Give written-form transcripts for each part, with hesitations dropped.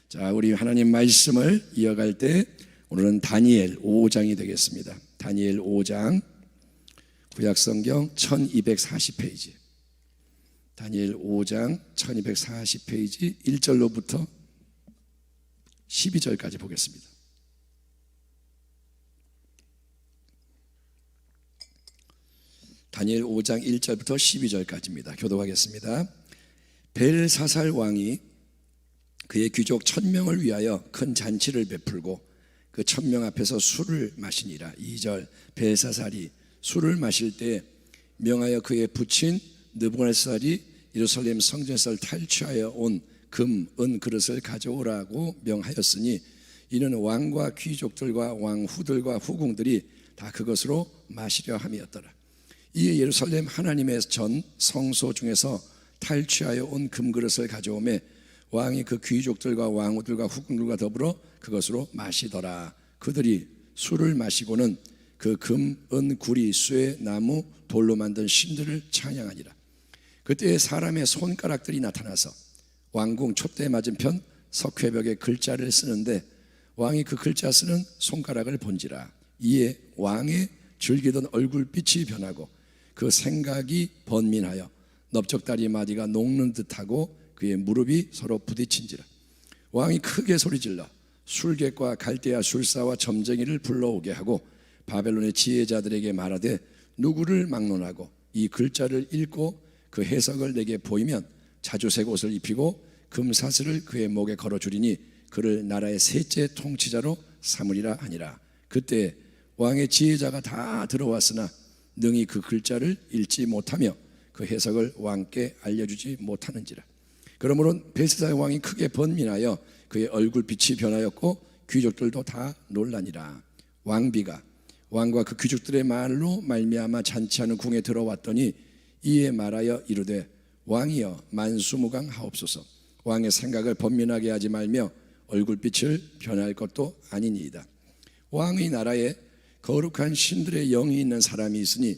자, 우리 하나님 말씀을 이어갈 때 오늘은 다니엘 5장이 되겠습니다. 다니엘 5장 구약성경 1240페이지, 다니엘 5장 1240페이지 1절로부터 12절까지 보겠습니다. 다니엘 5장 1절부터 12절까지입니다. 교독하겠습니다. 벨사살 왕이 그의 귀족 1000명을 위하여 큰 잔치를 베풀고 그 1000명 앞에서 술을 마시니라. 2절, 벨사살이 술을 마실 때 명하여 그의 부친 느부갓네살이 예루살렘 성전에서 탈취하여 온 금, 은 그릇을 가져오라고 명하였으니 이는 왕과 귀족들과 왕후들과 후궁들이 다 그것으로 마시려 함이었더라. 이에 예루살렘 하나님의 전 성소 중에서 탈취하여 온 금그릇을 가져오매 왕이 그 귀족들과 왕후들과 후궁들과 더불어 그것으로 마시더라. 그들이 술을 마시고는 그 금, 은, 구리, 쇠, 나무, 돌로 만든 신들을 찬양하니라. 그때 사람의 손가락들이 나타나서 왕궁 촛대 맞은편 석회벽에 글자를 쓰는데 왕이 그 글자 쓰는 손가락을 본지라. 이에 왕의 즐기던 얼굴빛이 변하고 그 생각이 번민하여 넓적다리 마디가 녹는 듯하고 그의 무릎이 서로 부딪힌지라. 왕이 크게 소리질러 술객과 갈대아 술사와 점쟁이를 불러오게 하고 바벨론의 지혜자들에게 말하되 누구를 막론하고 이 글자를 읽고 그 해석을 내게 보이면 자주색 옷을 입히고 금사슬을 그의 목에 걸어주리니 그를 나라의 셋째 통치자로 삼으리라 하니라. 그때 왕의 지혜자가 다 들어왔으나 능히 그 글자를 읽지 못하며 그 해석을 왕께 알려주지 못하는지라. 그러므로 벨사살 왕이 크게 번민하여 그의 얼굴빛이 변하였고 귀족들도 다 놀라니라. 왕비가 왕과 그 귀족들의 말로 말미암아 잔치하는 궁에 들어왔더니 이에 말하여 이르되 왕이여 만수무강하옵소서. 왕의 생각을 번민하게 하지 말며 얼굴빛을 변할 것도 아니니이다. 왕의 나라에 거룩한 신들의 영이 있는 사람이 있으니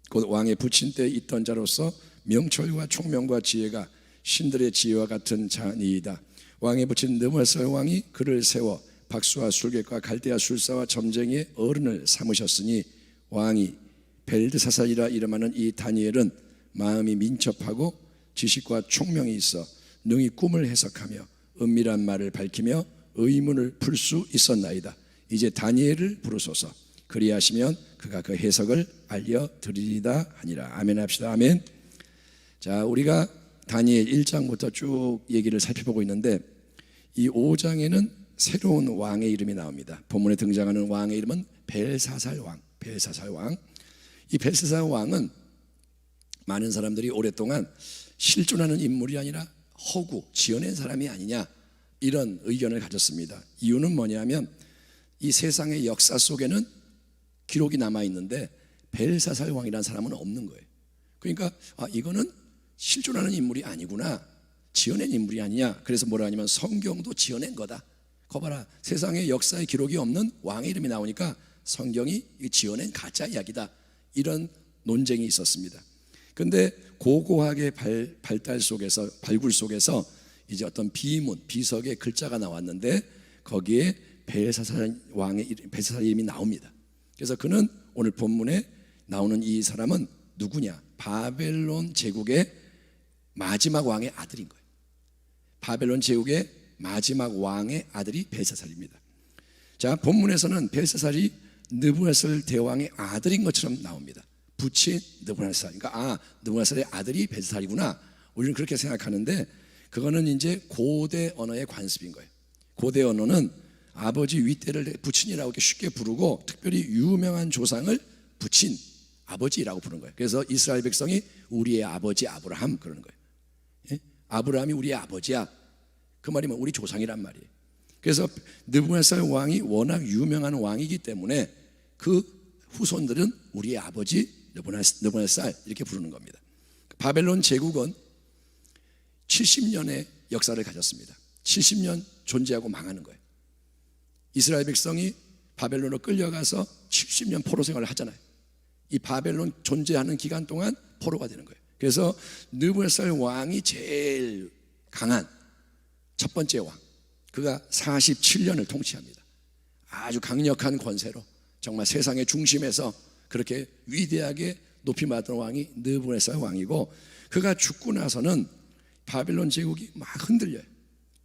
곧 왕의 부친 때 있던 자로서 명철과 총명과 지혜가 신들의 지혜와 같은 자니이다. 왕의 부친 느부갓네살 왕이 그를 세워 박수와 술객과 갈대아 술사와 점쟁이의 어른을 삼으셨으니 왕이 벨드사살이라 이름하는 이 다니엘은 마음이 민첩하고 지식과 총명이 있어 능히 꿈을 해석하며 은밀한 말을 밝히며 의문을 풀 수 있었나이다. 이제 다니엘을 부르소서. 그리하시면 그가 그 해석을 알려드리리다 하니라. 아멘 합시다. 아멘. 자, 우리가 다니엘 1장부터 쭉 얘기를 살펴보고 있는데 이 5장에는 새로운 왕의 이름이 나옵니다. 본문에 등장하는 왕의 이름은 벨사살 왕. 벨사살 왕. 이 벨사살 왕은 많은 사람들이 오랫동안 실존하는 인물이 아니라 허구, 지어낸 사람이 아니냐 이런 의견을 가졌습니다. 이유는 뭐냐면 이 세상의 역사 속에는 기록이 남아있는데 벨사살 왕이라는 사람은 없는 거예요. 그러니까 이거는 실존하는 인물이 아니구나, 지어낸 인물이 아니냐. 그래서 뭐라 하냐면 성경도 지어낸 거다. 거봐라, 세상의 역사의 기록이 없는 왕의 이름이 나오니까 성경이 지어낸 가짜 이야기다. 이런 논쟁이 있었습니다. 근데 고고하게 발굴 속에서 이제 어떤 비문, 비석의 글자가 나왔는데 거기에 벨사살 왕의 벨사살 이름이 나옵니다. 그래서 그는 오늘 본문에 나오는 이 사람은 누구냐? 바벨론 제국의 마지막 왕의 아들인 거예요. 바벨론 제국의 마지막 왕의 아들이 벨사살입니다. 자, 본문에서는 벨사살이 느부갓네살 대왕의 아들인 것처럼 나옵니다. 부친 느부갓네살. 그러니까 느부갓네살의 아들이 벨사살이구나. 우리는 그렇게 생각하는데 그거는 이제 고대 언어의 관습인 거예요. 고대 언어는 아버지 윗대를 부친이라고 이렇게 쉽게 부르고 특별히 유명한 조상을 부친, 아버지라고 부르는 거예요. 그래서 이스라엘 백성이 우리의 아버지 아브라함 그러는 거예요. 예? 아브라함이 우리의 아버지야. 그 말이면 우리 조상이란 말이에요. 그래서 느부갓네살 왕이 워낙 유명한 왕이기 때문에 그 후손들은 우리의 아버지 느부갓네살 이렇게 부르는 겁니다. 바벨론 제국은 70년의 역사를 가졌습니다. 70년 존재하고 망하는 거예요. 이스라엘 백성이 바벨론으로 끌려가서 70년 포로 생활을 하잖아요. 이 바벨론 존재하는 기간 동안 포로가 되는 거예요. 그래서 느부갓네살 왕이 제일 강한 첫 번째 왕. 그가 47년을 통치합니다. 아주 강력한 권세로 정말 세상의 중심에서 그렇게 위대하게 높임받은 왕이 느부갓네살 왕이고, 그가 죽고 나서는 바벨론 제국이 막 흔들려요.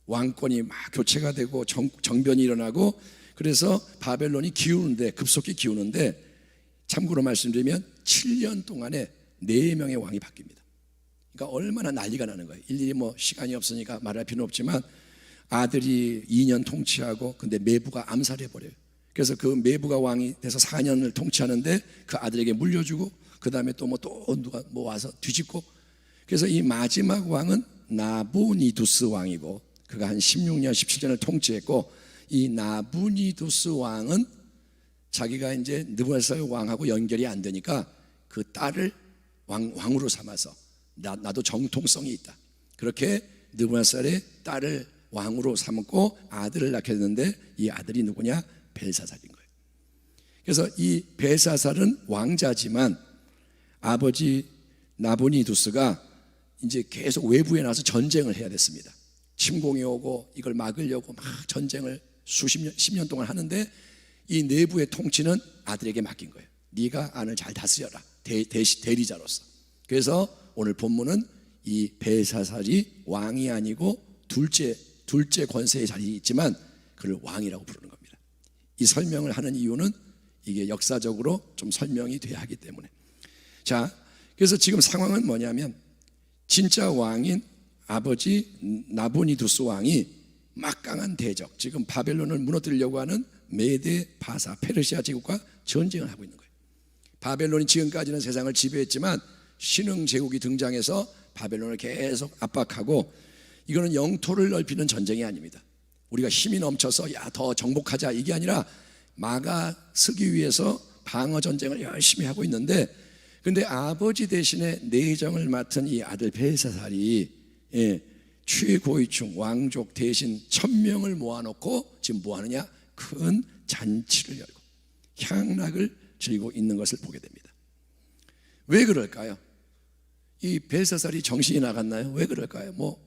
왕권이 막 교체가 되고 정변이 일어나고, 그래서 바벨론이 기우는데, 급속히 기우는데, 참고로 말씀드리면 7년 동안에 4명의 왕이 바뀝니다. 그러니까 얼마나 난리가 나는 거예요. 일일이 뭐 시간이 없으니까 말할 필요는 없지만, 아들이 2년 통치하고 근데 메부가 암살해버려요. 그래서 그 메부가 왕이 돼서 4년을 통치하는데 그 아들에게 물려주고, 그 다음에 또 누가 와서 뒤집고, 그래서 이 마지막 왕은 나부니두스 왕이고, 그가 한 16년 17년을 통치했고, 이 나부니두스 왕은 자기가 이제 느부갓네살 왕하고 연결이 안 되니까 그 딸을 왕으로 삼아서 나도 정통성이 있다, 그렇게 느부갓네살의 딸을 왕으로 삼고 아들을 낳게 됐는데, 이 아들이 누구냐? 벨사살인 거예요. 그래서 이 벨사살은 왕자지만 아버지 나부니두스가 이제 계속 외부에 나와서 전쟁을 해야 됐습니다. 침공이 오고 이걸 막으려고 막 전쟁을 수십 년, 10년 동안 하는데, 이 내부의 통치는 아들에게 맡긴 거예요. 네가 안을 잘 다스려라, 대리자로서. 그래서 오늘 본문은 이 벨사살이 왕이 아니고 둘째 권세의 자리에 있지만 그를 왕이라고 부르는 겁니다. 이 설명을 하는 이유는 이게 역사적으로 좀 설명이 돼야 하기 때문에. 자, 그래서 지금 상황은 뭐냐면, 진짜 왕인 아버지 나부니두스 왕이 막강한 대적, 지금 바벨론을 무너뜨리려고 하는 메데 바사 페르시아 제국과 전쟁을 하고 있는 거예요. 바벨론이 지금까지는 세상을 지배했지만 신흥 제국이 등장해서 바벨론을 계속 압박하고, 이거는 영토를 넓히는 전쟁이 아닙니다. 우리가 힘이 넘쳐서 더 정복하자, 이게 아니라 막아서기 위해서 방어 전쟁을 열심히 하고 있는데, 근데 아버지 대신에 내정을 맡은 이 아들 벨사살이 최고위층 왕족 대신 1000명을 모아놓고 지금 뭐 하느냐? 큰 잔치를 열고 향락을 즐기고 있는 것을 보게 됩니다. 왜 그럴까요? 이 벨사살이 정신이 나갔나요? 왜 그럴까요? 뭐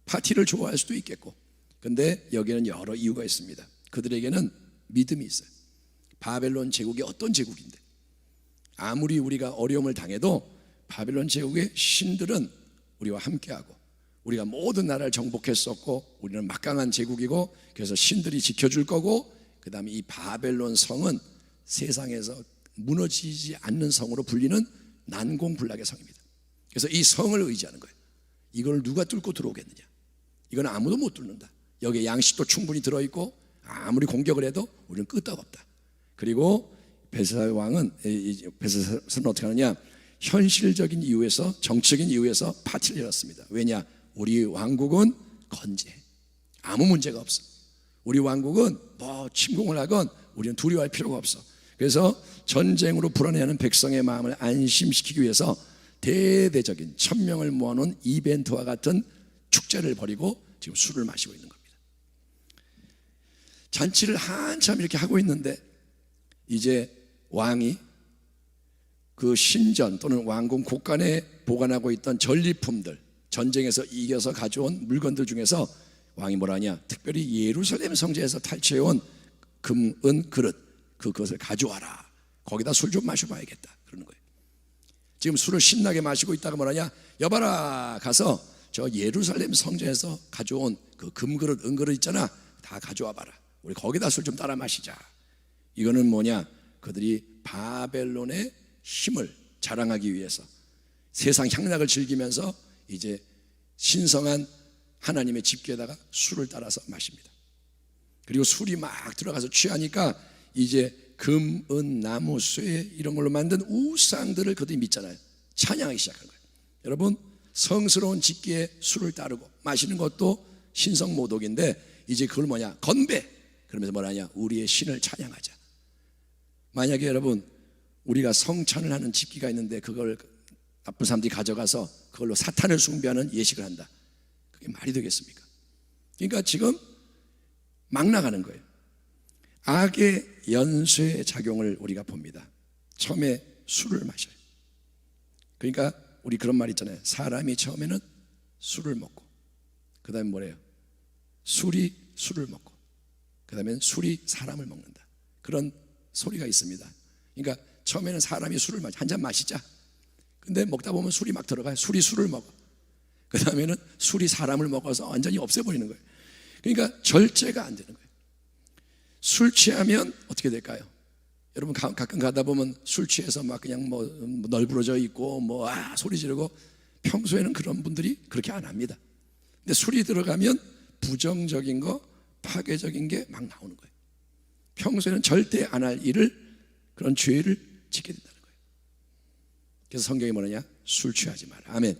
파티를 좋아할 수도 있겠고, 근데 여기에는 여러 이유가 있습니다. 그들에게는 믿음이 있어요. 바벨론 제국이 어떤 제국인데, 아무리 우리가 어려움을 당해도 바벨론 제국의 신들은 우리와 함께하고, 우리가 모든 나라를 정복했었고, 우리는 막강한 제국이고, 그래서 신들이 지켜줄 거고, 그 다음에 이 바벨론 성은 세상에서 무너지지 않는 성으로 불리는 난공불락의 성입니다. 그래서 이 성을 의지하는 거예요. 이걸 누가 뚫고 들어오겠느냐? 이건 아무도 못 뚫는다. 여기에 양식도 충분히 들어있고, 아무리 공격을 해도 우리는 끄떡없다. 그리고 벨사살 왕은, 벨사살은 어떻게 하느냐? 현실적인 이유에서, 정치적인 이유에서 파티를 열었습니다. 왜냐? 우리 왕국은 건재해, 아무 문제가 없어. 우리 왕국은 뭐 침공을 하건 우리는 두려워할 필요가 없어. 그래서 전쟁으로 불안해하는 백성의 마음을 안심시키기 위해서 대대적인 1000명을 모아놓은 이벤트와 같은 축제를 벌이고 지금 술을 마시고 있는 겁니다. 잔치를 한참 이렇게 하고 있는데, 이제 왕이 그 신전 또는 왕궁 곳간에 보관하고 있던 전리품들, 전쟁에서 이겨서 가져온 물건들 중에서 왕이 뭐라냐? 특별히 예루살렘 성전에서 탈취해온 금, 은, 그릇, 그것을 가져와라. 거기다 술 좀 마셔봐야겠다, 그러는 거예요. 지금 술을 신나게 마시고 있다가 뭐라냐? 여봐라, 가서 저 예루살렘 성전에서 가져온 그 금그릇, 은그릇 있잖아, 다 가져와 봐라. 우리 거기다 술 좀 따라 마시자. 이거는 뭐냐? 그들이 바벨론의 힘을 자랑하기 위해서 세상 향락을 즐기면서 이제 신성한 하나님의 집궤에다가 술을 따라서 마십니다. 그리고 술이 막 들어가서 취하니까 이제 금, 은, 나무, 쇠 이런 걸로 만든 우상들을 그들이 믿잖아요. 찬양하기 시작한 거예요. 여러분, 성스러운 집궤에 술을 따르고 마시는 것도 신성모독인데, 이제 그걸 뭐냐? 건배. 그러면서 뭐라냐? 우리의 신을 찬양하자. 만약에 여러분, 우리가 성찬을 하는 집기가 있는데 그걸 나쁜 사람들이 가져가서 그걸로 사탄을 숭배하는 예식을 한다, 그게 말이 되겠습니까? 그러니까 지금 막 나가는 거예요. 악의 연쇄 작용을 우리가 봅니다. 처음에 술을 마셔요. 그러니까 우리 그런 말 있잖아요. 사람이 처음에는 술을 먹고 그 다음에 뭐래요? 술이 술을 먹고 그 다음에 술이 사람을 먹는다, 그런 소리가 있습니다. 그러니까 처음에는 사람이 술을 한 잔 마시자, 근데 먹다 보면 술이 막 들어가요. 술이 술을 먹어. 그 다음에는 술이 사람을 먹어서 완전히 없애버리는 거예요. 그러니까 절제가 안 되는 거예요. 술 취하면 어떻게 될까요? 여러분 가끔 가다 보면 술 취해서 막 그냥 뭐 널브러져 있고 소리 지르고, 평소에는 그런 분들이 그렇게 안 합니다. 근데 술이 들어가면 부정적인 거, 파괴적인 게 막 나오는 거예요. 평소에는 절대 안 할 일을, 그런 죄를 짓게 된다는 거예요. 그래서 성경이 뭐냐? 술 취하지 마라. 아멘.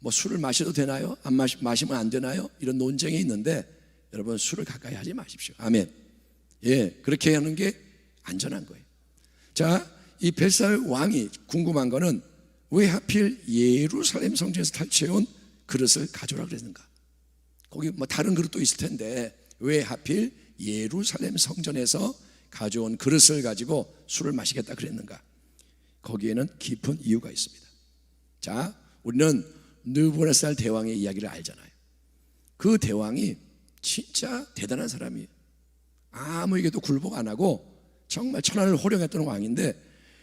뭐 술을 마셔도 되나요? 안 마시면 안 되나요? 이런 논쟁이 있는데 여러분, 술을 가까이 하지 마십시오. 아멘. 그렇게 하는 게 안전한 거예요. 자, 이 벨사살 왕이 궁금한 거는 왜 하필 예루살렘 성전에서 탈취해온 그릇을 가져오라 그랬는가? 거기 뭐 다른 그릇도 있을 텐데 왜 하필 예루살렘 성전에서 가져온 그릇을 가지고 술을 마시겠다 그랬는가? 거기에는 깊은 이유가 있습니다. 자, 우리는 느부갓네살 대왕의 이야기를 알잖아요. 그 대왕이 진짜 대단한 사람이에요. 아무에게도 굴복 안 하고 정말 천하를 호령했던 왕인데,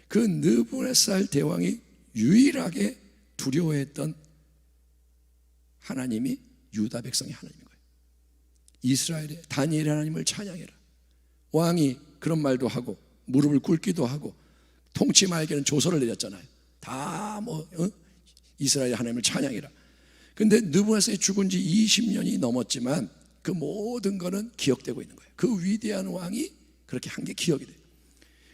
그 느부갓네살 대왕이 유일하게 두려워했던 하나님이 유다 백성의 하나님인 거예요. 이스라엘의 다니엘의 하나님을 찬양해라. 왕이 그런 말도 하고 무릎을 꿇기도 하고 통치마에게는 조서를 내렸잖아요. 다 이스라엘의 하나님을 찬양해라. 근데 느부갓네살이 죽은 지 20년이 넘었지만 그 모든 거는 기억되고 있는 거예요. 그 위대한 왕이 그렇게 한 게 기억이 돼요.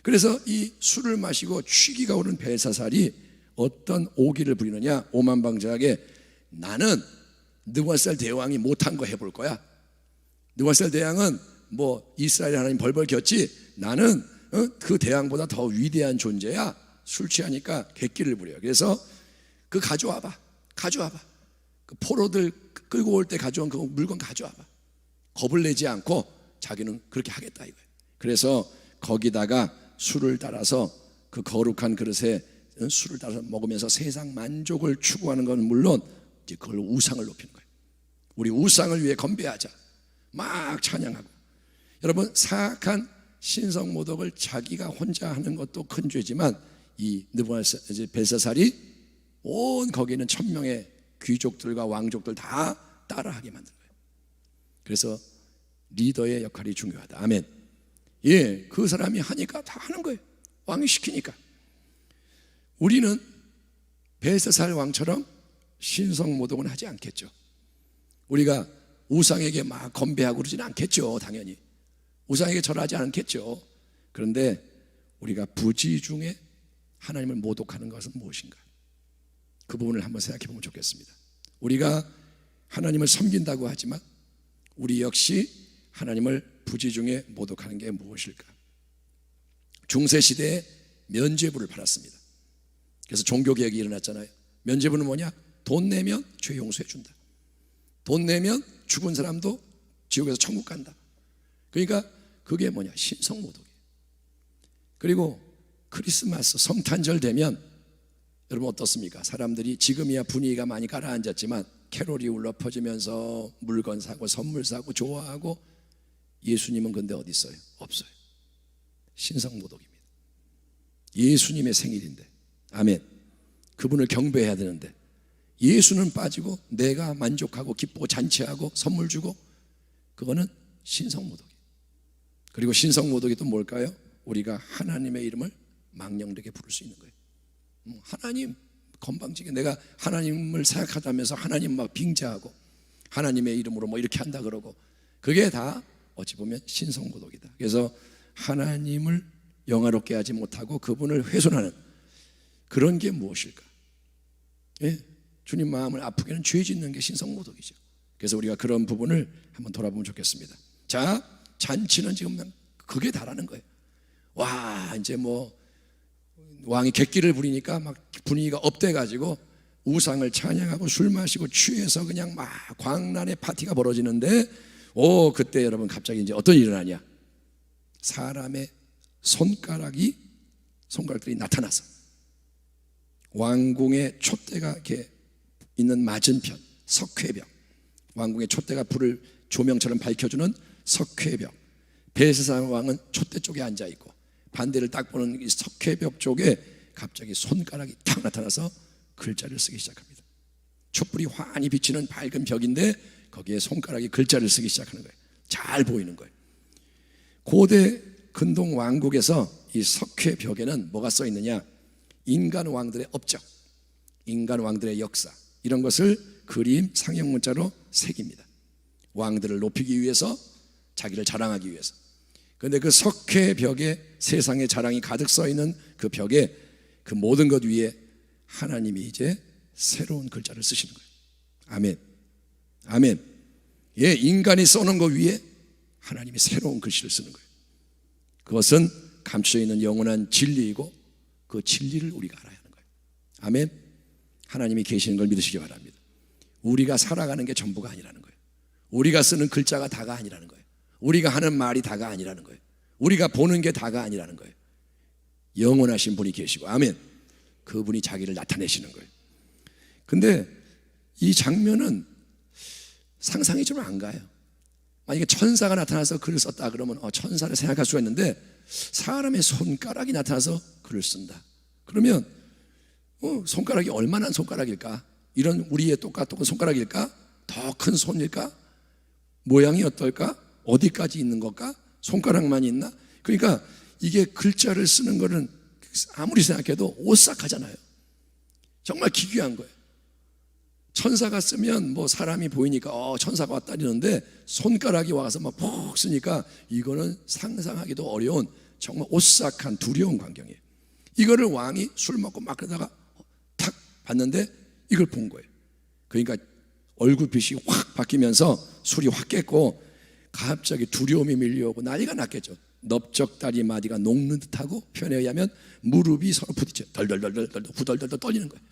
그래서 이 술을 마시고 취기가 오른 벨사살이 어떤 오기를 부리느냐? 오만방자하게 나는 느부갓네살 대왕이 못한 거 해볼 거야. 느부갓네살 대왕은 뭐 이스라엘 하나님 벌벌 겼지, 나는 그 대왕보다 더 위대한 존재야. 술 취하니까 객기를 부려요. 그래서 그 가져와봐. 그 포로들 끌고 올 때 가져온 그 물건 가져와봐. 겁을 내지 않고 자기는 그렇게 하겠다 이거예요. 그래서 거기다가 술을 따라서, 그 거룩한 그릇에 술을 따라서 먹으면서 세상 만족을 추구하는 건 물론 이제 그걸로 우상을 높이는 거예요. 우리 우상을 위해 건배하자, 막 찬양하고. 여러분, 사악한 신성모독을 자기가 혼자 하는 것도 큰 죄지만 이 느부갓네살 벨사살이 온 거기 있는 1000명의 귀족들과 왕족들 다 따라하게 만든 거예요. 그래서 리더의 역할이 중요하다. 아멘. 그 사람이 하니까 다 하는 거예요. 왕이 시키니까. 우리는 벨사살 왕처럼 신성모독은 하지 않겠죠. 우리가 우상에게 막 건배하고 그러지는 않겠죠. 당연히 우상에게 절하지 않겠죠. 그런데 우리가 부지 중에 하나님을 모독하는 것은 무엇인가? 그 부분을 한번 생각해 보면 좋겠습니다. 우리가 하나님을 섬긴다고 하지만 우리 역시 하나님을 부지 중에 모독하는 게 무엇일까? 중세시대에 면죄부를 팔았습니다. 그래서 종교개혁이 일어났잖아요. 면죄부는 뭐냐? 돈 내면 죄 용서해 준다. 돈 내면 죽은 사람도 지옥에서 천국 간다. 그러니까 그게 뭐냐? 신성모독이에요. 그리고 크리스마스 성탄절 되면 여러분 어떻습니까? 사람들이 지금이야 분위기가 많이 가라앉았지만 캐롤이 울려 퍼지면서 물건 사고 선물 사고 좋아하고, 예수님은 근데 어디 있어요? 없어요. 신성모독입니다. 예수님의 생일인데, 아멘, 그분을 경배해야 되는데 예수는 빠지고 내가 만족하고 기쁘고 잔치하고 선물 주고, 그거는 신성모독이에요. 그리고 신성모독이 또 뭘까요? 우리가 하나님의 이름을 망령되게 부를 수 있는 거예요. 하나님 건방지게 내가 하나님을 생각하다면서 하나님 막 빙자하고 하나님의 이름으로 뭐 이렇게 한다 그러고, 그게 다 어찌 보면 신성모독이다. 그래서 하나님을 영화롭게 하지 못하고 그분을 훼손하는 그런 게 무엇일까? 주님 마음을 아프게 하는 죄 짓는 게 신성모독이죠. 그래서 우리가 그런 부분을 한번 돌아보면 좋겠습니다. 자, 잔치는 지금 그게 다라는 거예요. 와, 이제 뭐 왕이 객기를 부리니까 막 분위기가 업돼가지고 우상을 찬양하고 술 마시고 취해서 그냥 막 광란의 파티가 벌어지는데, 그때 여러분 갑자기 이제 어떤 일이 일어나냐? 사람의 손가락들이 나타나서 왕궁의 촛대가 이렇게 있는 맞은편 석회벽, 왕궁의 촛대가 불을 조명처럼 밝혀주는 석회벽. 벨사살 왕은 촛대 쪽에 앉아 있고 반대를 딱 보는 이 석회벽 쪽에 갑자기 손가락이 탁 나타나서 글자를 쓰기 시작합니다. 촛불이 환히 비치는 밝은 벽인데 거기에 손가락이 글자를 쓰기 시작하는 거예요. 잘 보이는 거예요. 고대 근동 왕국에서 이 석회벽에는 뭐가 써 있느냐? 인간 왕들의 업적, 인간 왕들의 역사, 이런 것을 그림, 상형 문자로 새깁니다. 왕들을 높이기 위해서, 자기를 자랑하기 위해서. 그런데 그 석회벽에 세상의 자랑이 가득 써 있는 그 벽에 그 모든 것 위에 하나님이 이제 새로운 글자를 쓰시는 거예요. 아멘. 아멘. 예, 인간이 써놓은 것 위에 하나님이 새로운 글씨를 쓰는 거예요. 그것은 감춰져 있는 영원한 진리이고 그 진리를 우리가 알아야 하는 거예요. 아멘. 하나님이 계시는 걸 믿으시기 바랍니다. 우리가 살아가는 게 전부가 아니라는 거예요. 우리가 쓰는 글자가 다가 아니라는 거예요. 우리가 하는 말이 다가 아니라는 거예요. 우리가 보는 게 다가 아니라는 거예요. 영원하신 분이 계시고, 아멘. 그분이 자기를 나타내시는 거예요. 근데 이 장면은 상상이 좀 안 가요. 만약에 천사가 나타나서 글을 썼다 그러면 천사를 생각할 수가 있는데, 사람의 손가락이 나타나서 글을 쓴다 그러면 손가락이 얼마나 손가락일까? 이런 우리의 똑같은 손가락일까? 더 큰 손일까? 모양이 어떨까? 어디까지 있는 걸까? 손가락만 있나? 그러니까 이게 글자를 쓰는 거는 아무리 생각해도 오싹하잖아요. 정말 기괴한 거예요. 천사가 쓰면 뭐 사람이 보이니까 천사가 왔다 이러는데, 손가락이 와서 막 푹 쓰니까 이거는 상상하기도 어려운 정말 오싹한 두려운 광경이에요. 이거를 왕이 술 먹고 막 그러다가 탁 봤는데 이걸 본 거예요. 그러니까 얼굴빛이 확 바뀌면서 술이 확 깼고 갑자기 두려움이 밀려오고 난리가 났겠죠. 넓적다리 마디가 녹는 듯하고, 표현에 의하면 무릎이 서로 부딪혀 덜덜덜덜 후덜덜덜 떨리는 거예요.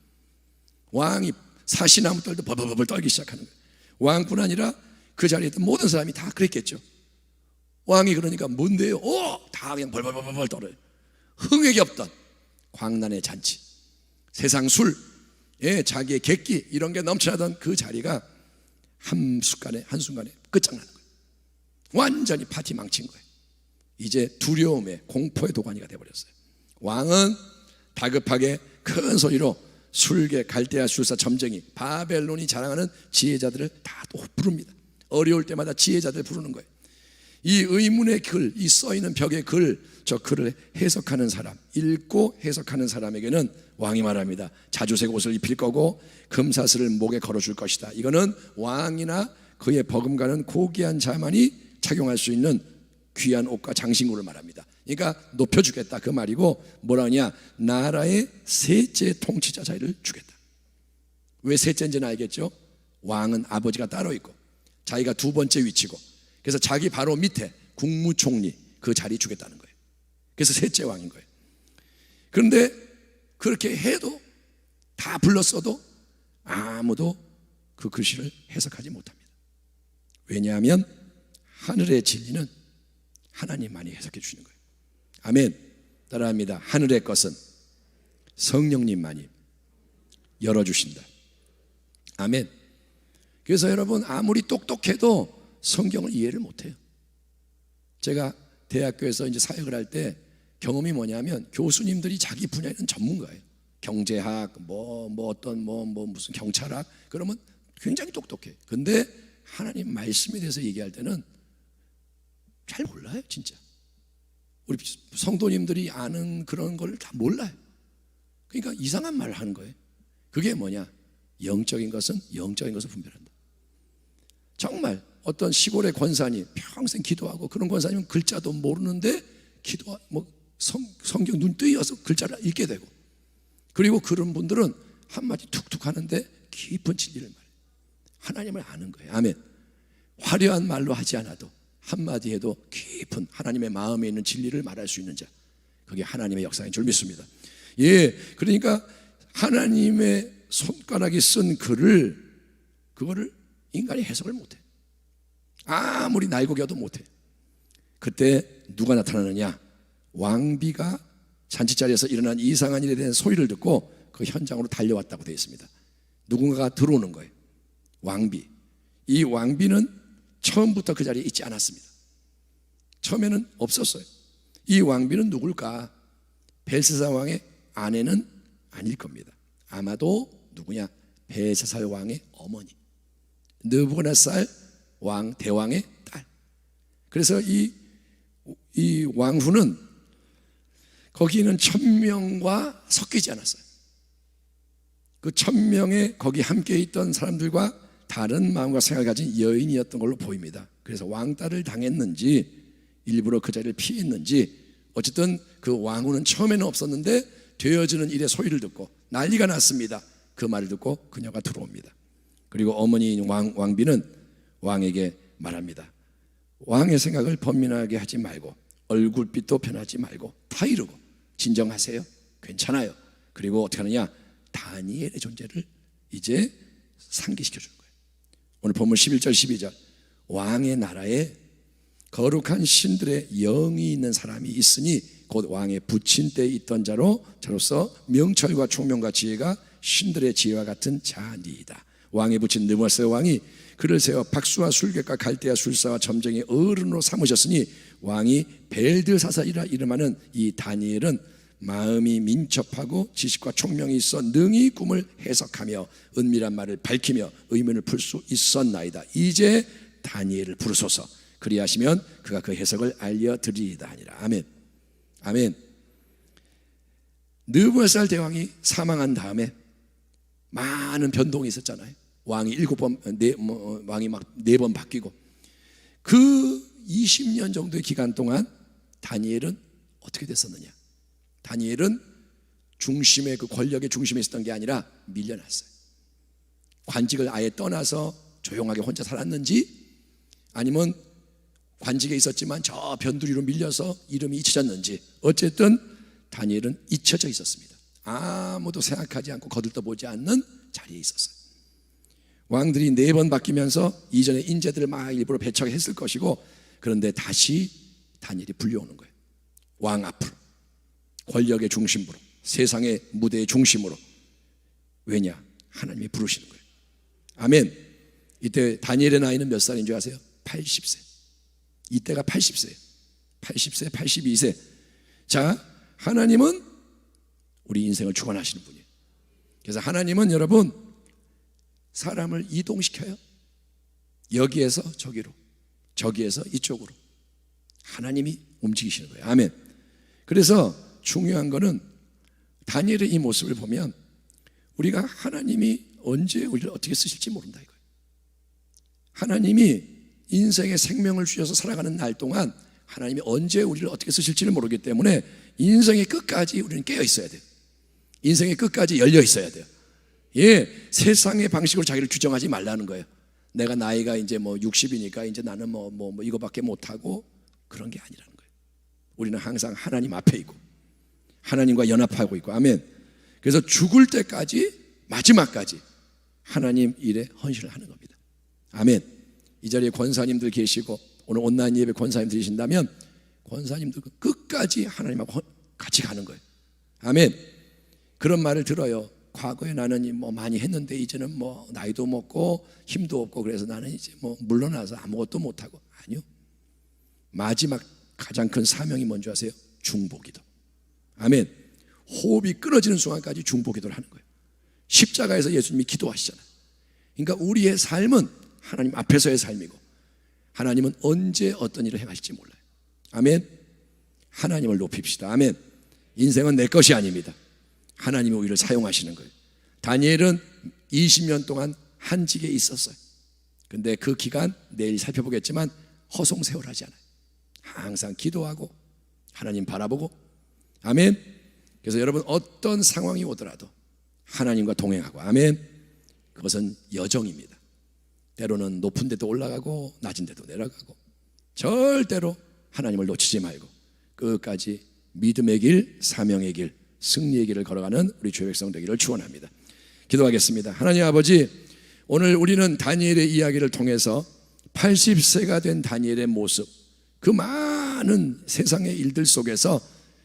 왕이 사시나무 떨도 벌벌벌 떨기 시작하는 거예요. 왕뿐 아니라 그 자리에 있던 모든 사람이 다 그랬겠죠. 왕이 그러니까 뭔데요? 다 그냥 벌벌벌벌 떨어요. 흥액이 없던 광란의 잔치, 세상 술, 자기의 객기 이런 게 넘쳐나던 그 자리가 한순간에 끝장나는 거예요. 완전히 파티 망친 거예요. 이제 두려움의 공포의 도가니가 되어버렸어요. 왕은 다급하게 큰 소리로 술계, 갈대아, 술사, 점쟁이, 바벨론이 자랑하는 지혜자들을 다 또 부릅니다. 어려울 때마다 지혜자들 부르는 거예요. 이 의문의 글, 이 써있는 벽의 글, 저 글을 해석하는 사람, 읽고 해석하는 사람에게는 왕이 말합니다. 자주색 옷을 입힐 거고 금사슬을 목에 걸어줄 것이다. 이거는 왕이나 그의 버금가는 고귀한 자만이 착용할 수 있는 귀한 옷과 장신구를 말합니다. 그러니까 높여주겠다 그 말이고, 뭐라 하냐? 나라의 셋째 통치자 자리를 주겠다. 왜 셋째인지는 알겠죠? 왕은 아버지가 따로 있고 자기가 두 번째 위치고, 그래서 자기 바로 밑에 국무총리 그 자리 주겠다는 거예요. 그래서 셋째 왕인 거예요. 그런데 그렇게 해도, 다 불렀어도 아무도 그 글씨를 해석하지 못합니다. 왜냐하면 하늘의 진리는 하나님만이 해석해 주시는 거예요. 아멘. 따라합니다. 하늘의 것은 성령님만이 열어주신다. 아멘. 그래서 여러분, 아무리 똑똑해도 성경을 이해를 못해요. 제가 대학교에서 이제 사역을 할 때 경험이 뭐냐면, 교수님들이 자기 분야에는 전문가예요. 경제학, 무슨 경찰학, 그러면 굉장히 똑똑해. 근데 하나님 말씀에 대해서 얘기할 때는 잘 몰라요, 진짜. 우리 성도님들이 아는 그런 걸 다 몰라요. 그러니까 이상한 말을 하는 거예요. 그게 뭐냐? 영적인 것은 영적인 것을 분별한다. 정말 어떤 시골의 권사님, 평생 기도하고, 그런 권사님은 글자도 모르는데 성경 눈 뜨여서 글자를 읽게 되고, 그리고 그런 분들은 한마디 툭툭 하는데 깊은 진리를 말해요. 하나님을 아는 거예요. 아멘. 화려한 말로 하지 않아도 한마디 해도 깊은 하나님의 마음에 있는 진리를 말할 수 있는 자, 그게 하나님의 역사인 줄 믿습니다. 그러니까 하나님의 손가락이 쓴 글을, 그거를 인간이 해석을 못해. 아무리 날고겨도 못해. 그때 누가 나타나느냐? 왕비가 잔치자리에서 일어난 이상한 일에 대한 소리를 듣고 그 현장으로 달려왔다고 되어 있습니다. 누군가가 들어오는 거예요. 왕비. 이 왕비는 처음부터 그 자리에 있지 않았습니다. 처음에는 없었어요. 이 왕비는 누굴까? 벨사살 왕의 아내는 아닐 겁니다. 아마도 누구냐? 벨사살 왕의 어머니, 느부갓네살 왕 대왕의 딸. 그래서 이 왕후는 거기 있는 1000명과 섞이지 않았어요. 그 1000명의 거기 함께 있던 사람들과 다른 마음과 생각을 가진 여인이었던 걸로 보입니다. 그래서 왕따를 당했는지 일부러 그 자리를 피했는지 어쨌든 그 왕후는 처음에는 없었는데 되어지는 일의 소리를 듣고 난리가 났습니다. 그 말을 듣고 그녀가 들어옵니다. 그리고 어머니인 왕비는 왕에게 말합니다. 왕의 생각을 번민하게 하지 말고 얼굴빛도 변하지 말고 다 이루고 진정하세요. 괜찮아요. 그리고 어떻게 하느냐? 다니엘의 존재를 이제 상기시켜 주는 거예요. 오늘 본문 11절 12절 왕의 나라에 거룩한 신들의 영이 있는 사람이 있으니 곧 왕의 부친 때에 있던 자로서 명철과 총명과 지혜가 신들의 지혜와 같은 자니이다. 왕의 부친 느부갓네살 왕이 그를 세워 박수와 술객과 갈대아 술사와 점쟁이 어른으로 삼으셨으니 왕이 벨드사살이라 이름하는 이 다니엘은 마음이 민첩하고 지식과 총명이 있어 능히 꿈을 해석하며 은밀한 말을 밝히며 의문을 풀 수 있었나이다. 이제 다니엘을 부르소서. 그리하시면 그가 그 해석을 알려드리리다 하니라. 아멘. 아멘. 느부갓네살 대왕이 사망한 다음에 많은 변동이 있었잖아요. 왕이 7번, 왕이 막 4번 바뀌고 그 20년 정도의 기간 동안 다니엘은 어떻게 됐었느냐? 다니엘은 중심의 그 권력의 중심에 있었던 게 아니라 밀려났어요. 관직을 아예 떠나서 조용하게 혼자 살았는지 아니면 관직에 있었지만 저 변두리로 밀려서 이름이 잊혀졌는지 어쨌든 다니엘은 잊혀져 있었습니다. 아무도 생각하지 않고 거들떠보지 않는 자리에 있었어요. 왕들이 4번 바뀌면서 이전에 인재들을 막 일부러 배척했을 것이고 그런데 다시 다니엘이 불려오는 거예요. 왕 앞으로 권력의 중심으로 세상의 무대의 중심으로. 왜냐? 하나님이 부르시는 거예요. 아멘. 이때 다니엘의 나이는 몇 살인 줄 아세요? 80세. 이때가 80세예요. 80세, 82세. 자, 하나님은 우리 인생을 주관하시는 분이에요. 그래서 하나님은 여러분 사람을 이동시켜요. 여기에서 저기로, 저기에서 이쪽으로 하나님이 움직이시는 거예요. 아멘. 그래서 중요한 거는 다니엘의 이 모습을 보면 우리가 하나님이 언제 우리를 어떻게 쓰실지 모른다 이거예요. 하나님이 인생의 생명을 주셔서 살아가는 날 동안 하나님이 언제 우리를 어떻게 쓰실지를 모르기 때문에 인생의 끝까지 우리는 깨어 있어야 돼요. 인생의 끝까지 열려 있어야 돼요. 예, 세상의 방식으로 자기를 규정하지 말라는 거예요. 내가 나이가 이제 60이니까 이제 나는 이거밖에 못하고 그런 게 아니라는 거예요. 우리는 항상 하나님 앞에 있고 하나님과 연합하고 있고. 아멘. 그래서 죽을 때까지 마지막까지 하나님 일에 헌신을 하는 겁니다. 아멘. 이 자리에 권사님들 계시고 오늘 온라인 예배 권사님들 계신다면 권사님들 끝까지 하나님하고 같이 가는 거예요. 아멘. 그런 말을 들어요. 과거에 나는 많이 했는데 이제는 나이도 먹고 힘도 없고 그래서 나는 이제 물러나서 아무것도 못하고. 아니요. 마지막 가장 큰 사명이 뭔지 아세요? 중보기도. 아멘. 호흡이 끊어지는 순간까지 중보기도를 하는 거예요. 십자가에서 예수님이 기도하시잖아요. 그러니까 우리의 삶은 하나님 앞에서의 삶이고 하나님은 언제 어떤 일을 행하실지 몰라요. 아멘. 하나님을 높입시다. 아멘. 인생은 내 것이 아닙니다. 하나님이 우리를 사용하시는 거예요. 다니엘은 20년 동안 한직에 있었어요. 근데 그 기간 내일 살펴보겠지만 허송세월하지 않아요. 항상 기도하고 하나님 바라보고. 아멘. 그래서 여러분 어떤 상황이 오더라도 하나님과 동행하고. 아멘. 그것은 여정입니다. 때로는 높은 데도 올라가고 낮은 데도 내려가고 절대로 하나님을 놓치지 말고 끝까지 믿음의 길, 사명의 길, 승리의 길을 걸어가는 우리 주의 백성 되기를 축원합니다. 기도하겠습니다. 하나님 아버지, 오늘 우리는 다니엘의 이야기를 통해서 80세가 된 다니엘의 모습, 그 많은 세상의 일들 속에서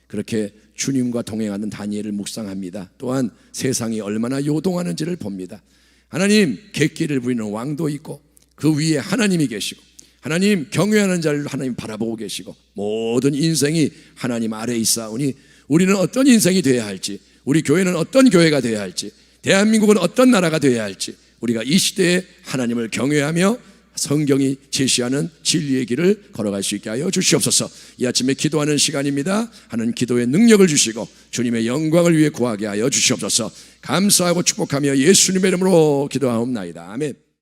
그렇게 주님과 동행하는 다니엘을 묵상합니다. 또한 세상이 얼마나 요동하는지를 봅니다. 하나님, 객기를 부리는 왕도 있고 그 위에 하나님이 계시고 하나님 경외하는 자를 하나님 바라보고 계시고 모든 인생이 하나님 아래에 있사오니 우리는 어떤 인생이 되어야 할지, 우리 교회는 어떤 교회가 되어야 할지, 대한민국은 어떤 나라가 되어야 할지, 우리가 이 시대에 하나님을 경외하며 성경이 제시하는 진리의 길을 걸어갈 수 있게 하여 주시옵소서. 이 아침에 기도하는 시간입니다. 하는 기도의 능력을 주시고 주님의 영광을 위해 구하게 하여 주시옵소서. 감사하고 축복하며 예수님의 이름으로 기도하옵나이다. 아멘.